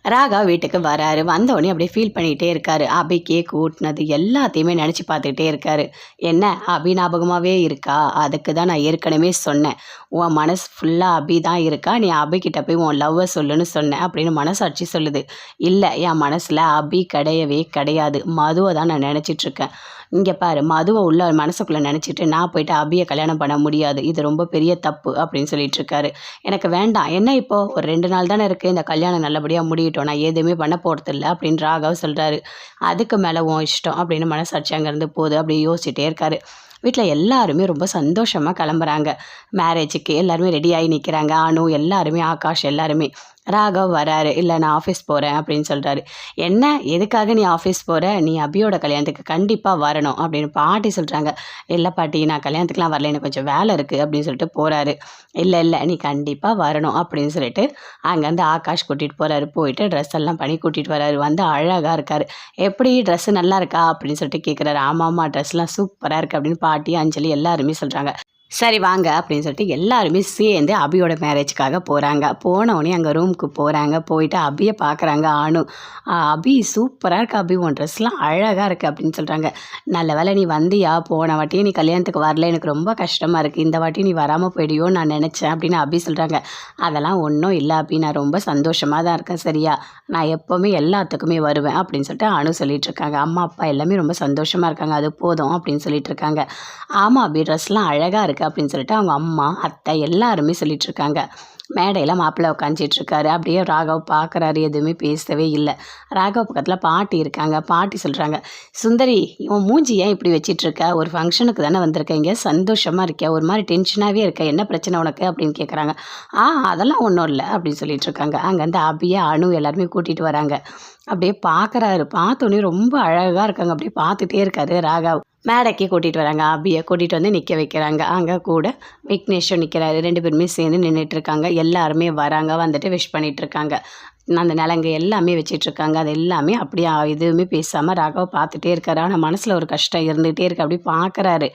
ராகா வீட்டுக்கு வராரு. வந்தோடனே அப்படியே ஃபீல் பண்ணிகிட்டே இருக்காரு. அபி கேக் ஊட்டினது எல்லாத்தையுமே நினச்சி பார்த்துக்கிட்டே இருக்காரு. என்ன அபி ஞாபகமாகவே இருக்கா? அதுக்கு தான் நான் ஏற்கனவே சொன்னேன். உன் மனசு ஃபுல்லாக அபி தான் இருக்கா. நீ அபிக்கிட்ட போய் உன் லவ்வை சொல்லுன்னு சொன்னேன் அப்படின்னு மனசாட்சி சொல்லுது. இல்லை, என் மனசில் அபி கிடையவே கிடையாது. மதுவை தான் நான் நினச்சிட்ருக்கேன். இங்கே பாரு, மதுவை உள்ள மனசுக்குள்ளே நினச்சிட்டு நான் போயிட்டு அபியை கல்யாணம் பண்ண முடியாது. இது ரொம்ப பெரிய தப்பு அப்படின்னு சொல்லிட்டு இருக்காரு. எனக்கு வேண்டாம். என்ன இப்போது ஒரு 2 நாள் தானே இருக்குது. இந்த கல்யாணம் நல்லபடியாக முடியட்டும். நான் எதுவுமே பண்ண போகிறதில்ல அப்படின்னு ராகவ் சொல்கிறாரு. அதுக்கு மேலே உன் இஷ்டம் அப்படின்னு மனசாட்சி அங்கேருந்து போகுது. அப்படி யோசிச்சுட்டே இருக்காரு. வீட்டில் எல்லாருமே ரொம்ப சந்தோஷமாக கிளம்புறாங்க. மேரேஜுக்கு எல்லாருமே ரெடியாகி நிற்கிறாங்க. அனு எல்லாருமே, ஆகாஷ் எல்லாருமே. ராகவ் வராரு. இல்லை, நான் ஆஃபீஸ் போகிறேன் அப்படின்னு சொல்கிறாரு. என்ன, எதுக்காக நீ ஆஃபீஸ் போகிற? நீ அபியோட கல்யாணத்துக்கு கண்டிப்பாக வரணும் அப்படின்னு பாட்டி சொல்கிறாங்க. இல்லை பாட்டி, நான் கல்யாணத்துக்குலாம் வரல, எனக்கு கொஞ்சம் வேலை இருக்குது அப்படின்னு சொல்லிட்டு போகிறாரு. இல்லை நீ கண்டிப்பாக வரணும் அப்படின்னு சொல்லிட்டு அங்கேருந்து ஆகாஷ் கூட்டிகிட்டு போகிறாரு. போயிட்டு ட்ரெஸ் எல்லாம் பண்ணி கூட்டிகிட்டு வராரு. வந்து அழகாக இருக்கார். எப்படி ட்ரெஸ்ஸு நல்லா இருக்கா அப்படின்னு சொல்லிட்டு கேட்குறாரு. ஆமாம்மா, ட்ரெஸ்லாம் சூப்பராக இருக்குது அப்படின்னு பாட்டி, அஞ்சலி எல்லாருமே சொல்கிறாங்க. சரி வாங்க அப்படின்னு சொல்லிட்டு எல்லாருமே சேர்ந்து அபியோட மேரேஜுக்காக போகிறாங்க. போனவுடனே அங்கே ரூமுக்கு போகிறாங்க. போயிட்டு அபியை பார்க்குறாங்க. அனு, அபி சூப்பராக இருக்குது அபி, உன் ட்ரெஸ்லாம் அழகாக இருக்குது அப்படின்னு சொல்கிறாங்க. நல்ல வேளை நீ வந்தியா, போன வாட்டியும் நீ கல்யாணத்துக்கு வரல, எனக்கு ரொம்ப கஷ்டமாக இருக்குது, இந்த வாட்டி நீ வராமல் போயிடுயோன்னு நான் நினச்சேன் அப்படின்னு அபி சொல்கிறாங்க. அதெல்லாம் ஒன்றும் இல்லை அபி, நான் ரொம்ப சந்தோஷமாக தான் இருக்கேன், சரியா, நான் எப்போவுமே எல்லாத்துக்குமே வருவேன் அப்படின்னு சொல்லிட்டு அனு சொல்லிகிட்ருக்காங்க. அம்மா அப்பா எல்லாமே ரொம்ப சந்தோஷமாக இருக்காங்க, அது போதும் அப்படின்னு சொல்லிட்டு இருக்காங்க. ஆமாம் அபி, ட்ரெஸ்லாம் அழகாக இருக்குது அப்படின்னு சொல்லிட்டு அவங்க அம்மா, அத்தை எல்லாருமே சொல்லிகிட்ருக்காங்க. மேடையில் மாப்பிள்ளை உட்காந்துட்ருக்காரு. அப்படியே ராகவ் பார்க்குறாரு. எதுவுமே பேசவே இல்லை. ராகவ் பக்கத்தில் பாட்டி இருக்காங்க. பாட்டி சொல்கிறாங்க, சுந்தரி, இவன் மூஞ்சி ஏன் இப்படி வச்சிட்ருக்க? ஒரு ஃபங்க்ஷனுக்கு தானே வந்திருக்க, இங்கே சந்தோஷமாக இருக்க, ஒரு மாதிரி டென்ஷனாகவே இருக்க, என்ன பிரச்சனை உனக்கு அப்படின்னு கேட்குறாங்க. அதெல்லாம் ஒன்றும் இல்லை அப்படின்னு சொல்லிகிட்ருக்காங்க. அங்கேருந்து அபியை, அனு எல்லாருமே கூட்டிகிட்டு வராங்க. அப்படியே பார்க்குறாரு. பார்த்தோன்னே ரொம்ப அழகாக இருக்காங்க. அப்படியே பார்த்துட்டே இருக்காரு ராகவ். மேடைக்கு கூட்டிகிட்டு வராங்க. அபியை கூட்டிகிட்டு வந்து நிற்க வைக்கிறாங்க. அங்கே கூட விக்னேஷும் நிற்கிறாரு. 2 பேருமே சேர்ந்து நின்றுட்டுருக்காங்க. எல்லாருமே வராங்க. வந்துட்டு விஷ் பண்ணிகிட்ருக்காங்க. அந்த நலங்கு எல்லாமே வச்சிட்ருக்காங்க. அது எல்லாமே அப்படியே எதுவுமே பேசாமல் ராகவ் பார்த்துட்டே இருக்காரு. ஆனால் மனசில் ஒரு கஷ்டம் இருந்துகிட்டே இருக்குது. அப்படி பார்க்குறாரு.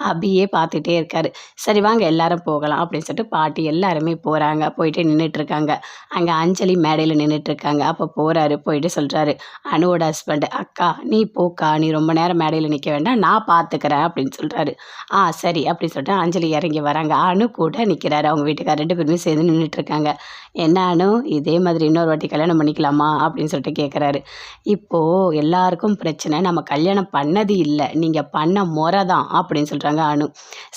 அபியே பார்த்துட்டே இருக்காரு. சரி வாங்க எல்லாரும் போகலாம் அப்படின்னு சொல்லிட்டு பாட்டி எல்லாருமே போகிறாங்க. போயிட்டு நின்றுட்டுருக்காங்க. அங்கே அஞ்சலி மேடையில் நின்றுட்டுருக்காங்க. அப்போ போகிறாரு. போயிட்டு சொல்கிறாரு, அனுவோட ஹஸ்பண்டு, அக்கா நீ போக்கா, நீ ரொம்ப நேரம் மேடையில் நிற்க வேண்டாம், நான் பார்த்துக்கிறேன் அப்படின்னு சொல்கிறாரு. சரி அப்படின்னு சொல்லிட்டு அஞ்சலி இறங்கி வராங்க. அனு கூட நிற்கிறாரு. அவங்க வீட்டுக்கார் 2 பேருமே சேர்ந்து நின்றுட்டுருக்காங்க. என்ன அனு, இதே மாதிரி இன்னொரு வாட்டி கல்யாணம் பண்ணிக்கலாமா அப்படின்னு சொல்லிட்டு கேட்குறாரு. இப்போது எல்லாருக்கும் பிரச்சனை நம்ம கல்யாணம் பண்ணது இல்லை, நீங்கள் பண்ண முறை தான் அப்படின்னு சொல்கிறாங்க அனு.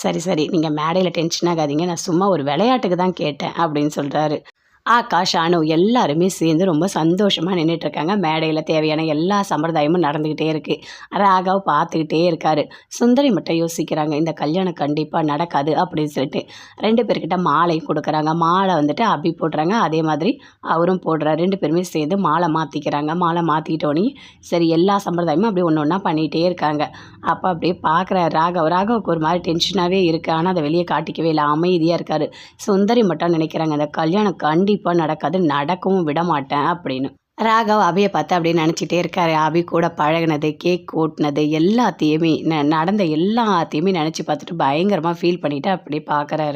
சரி நீங்கள் மேடையில் டென்ஷன் ஆகாதீங்க, நான் சும்மா ஒரு விளையாட்டுக்கு தான் கேட்டேன் அப்படின்னு சொல்கிறாரு. ஆகாஷ், அனு எல்லாருமே சேர்ந்து ரொம்ப சந்தோஷமாக நின்றுட்டுருக்காங்க. மேடையில் தேவையான எல்லா சம்பிரதாயமும் நடந்துக்கிட்டே இருக்குது. ராகவ் பார்த்துக்கிட்டே இருக்கார். சுந்தரி மட்டும் யோசிக்கிறாங்க, இந்த கல்யாணம் கண்டிப்பாக நடக்காது அப்படின்னு சொல்லிட்டு 2 பேர்கிட்ட மாலை கொடுக்குறாங்க. மாலை வந்துட்டு அபி போடுறாங்க. அதே மாதிரி அவரும் போடுறாரு. 2 பேருமே சேர்ந்து மாலை மாற்றிக்கிறாங்க. மாலை மாற்றிக்கிட்டோன்னே சரி எல்லா சம்பிரதாயமும் அப்படியே ஒன்று ஒன்றா பண்ணிகிட்டே இருக்காங்க. அப்போ அப்படியே பார்க்குற ராகவுக்கு ஒரு மாதிரி டென்ஷனாகவே இருக்குது. ஆனால் அதை வெளியே காட்டிக்கவே இல்லை, அமைதியாக இருக்கார். சுந்தரி மட்டும் நினைக்கிறாங்க, இந்த கல்யாணம் கண்டிப்பாக நடக்காது, நடக்கவும் விட மாட்டேன் அப்படின்னு. ராகவ் அபியை பார்த்து அப்படியே நினச்சிட்டே இருக்காரு. அபி கூட பழகினது, கேக் ஓட்டினது எல்லாத்தையுமே நடந்த எல்லாத்தையுமே நினச்சி பார்த்துட்டு பயங்கரமாக ஃபீல் பண்ணிவிட்டு அப்படியே பார்க்குறாரு.